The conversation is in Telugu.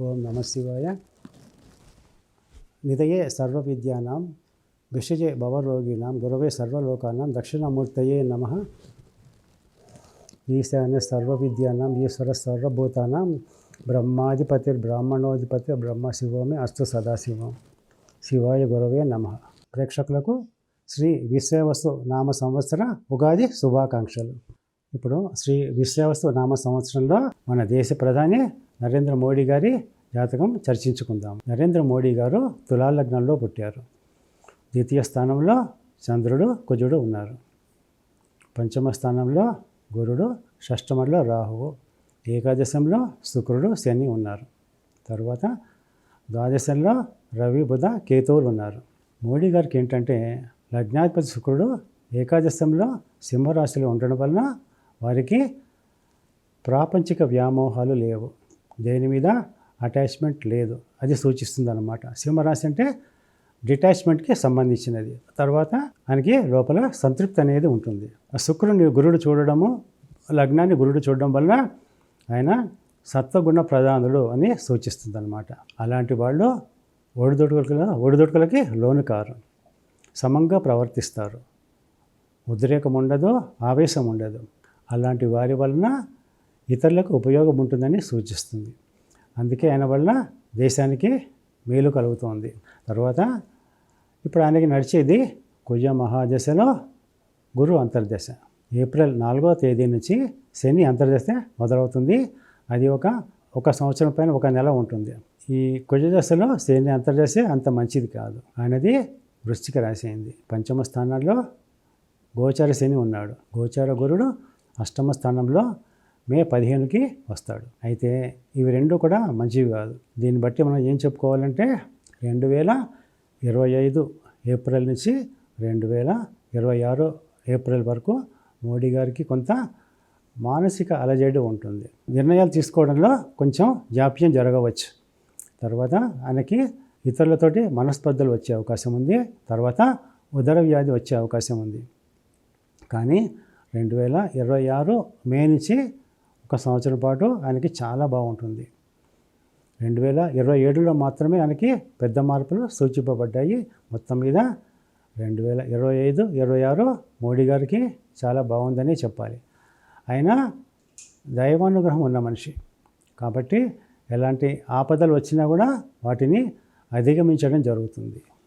ఓం నమ శివాయ. నిధయే సర్వవిద్యానాం విషజే భవరోగిణాం గురవే సర్వలోకానాం దక్షిణామూర్తయే నమః. ఈశాన్య సర్వవిద్యానాం ఈశ్వర సర్వభూతానాం బ్రహ్మాధిపతిర్బ్రాహ్మణోధిపతి బ్రహ్మ శివోమే అస్తు సదాశివం. శివాయ గురవే నమః. ప్రేక్షకులకు శ్రీ విశ్వేవసు నామ సంవత్సర ఉగాది శుభాకాంక్షలు. ఇప్పుడు శ్రీ విశ్వేవసు నామ సంవత్సరంలో మన దేశ ప్రధాని నరేంద్ర మోడీ గారి జాతకం చర్చించుకుందాం. నరేంద్ర మోడీ గారు తులా లగ్నంలో పుట్టారు. ద్వితీయ స్థానంలో చంద్రుడు కుజుడు ఉన్నారు. పంచమ స్థానంలో గురుడు, షష్టమంలో రాహువు, ఏకాదశంలో శుక్రుడు శని ఉన్నారు. తర్వాత ద్వాదశంలో రవి బుధ కేతువులు ఉన్నారు. మోడీ గారికి ఏంటంటే లగ్నాధిపతి శుక్రుడు ఏకాదశంలో సింహరాశిలో ఉండడం వలన వారికి ప్రాపంచిక వ్యామోహాలు లేవు, దేని మీద అటాచ్మెంట్ లేదు, అది సూచిస్తుంది అన్నమాట. సింహరాశి అంటే డిటాచ్మెంట్కి సంబంధించినది. తర్వాత ఆయనకి లోపల సంతృప్తి అనేది ఉంటుంది. ఆ శుక్రుని గురుడు చూడడము, లగ్నాన్ని గురుడు చూడడం వల్ల ఆయన సత్వగుణ ప్రధానుడు అని సూచిస్తుంది అన్నమాట. అలాంటి వాళ్ళు ఒడిదుడుకులకి లోను కారు, సమంగా ప్రవర్తిస్తారు, ఉద్రేకం ఉండదు, ఆవేశం ఉండదు. అలాంటి వారి వలన ఇతరులకు ఉపయోగం ఉంటుందని సూచిస్తుంది. అందుకే ఆయన వల్ల దేశానికి మేలు కలుగుతోంది. తర్వాత ఇప్పుడు ఆయనకి నడిచేది కుజ మహాదశలో గురు అంతర్దశ. ఏప్రిల్ 4వ తేదీ నుంచి శని అంతర్దశ మొదలవుతుంది. అది ఒక సంవత్సరం పైన ఒక నెల ఉంటుంది. ఈ కుజ దశలో శని అంతర్దశ అంత మంచిది కాదు. ఆయనది వృశ్చిక రాశి అయింది. పంచమ స్థానంలో గోచార శని ఉన్నాడు. గోచార గురుడు అష్టమ స్థానంలో మే 15కి వస్తాడు. అయితే ఇవి రెండు కూడా మంచివి కాదు. దీన్ని బట్టి మనం ఏం చెప్పుకోవాలంటే 2025 ఏప్రిల్ నుంచి 2026 ఏప్రిల్ వరకు మోడీ గారికి కొంత మానసిక అలజడి ఉంటుంది. నిర్ణయాలు తీసుకోవడంలో కొంచెం జాప్యం జరగవచ్చు. తర్వాత ఆయనకి ఇతరులతోటి మనస్పర్ధలు వచ్చే అవకాశం ఉంది. తర్వాత ఉదర వ్యాధి వచ్చే అవకాశం ఉంది. కానీ 2026 మే నుంచి ఒక సంవత్సరం పాటు ఆయనకి చాలా బాగుంటుంది. 2027లో మాత్రమే ఆయనకి పెద్ద మార్పులు సూచింపబడ్డాయి. మొత్తం మీద 2025, 26 మోడీ గారికి చాలా బాగుందని చెప్పాలి. ఆయన దైవానుగ్రహం ఉన్న మనిషి కాబట్టి ఎలాంటి ఆపదలు వచ్చినా కూడా వాటిని అధిగమించడం జరుగుతుంది.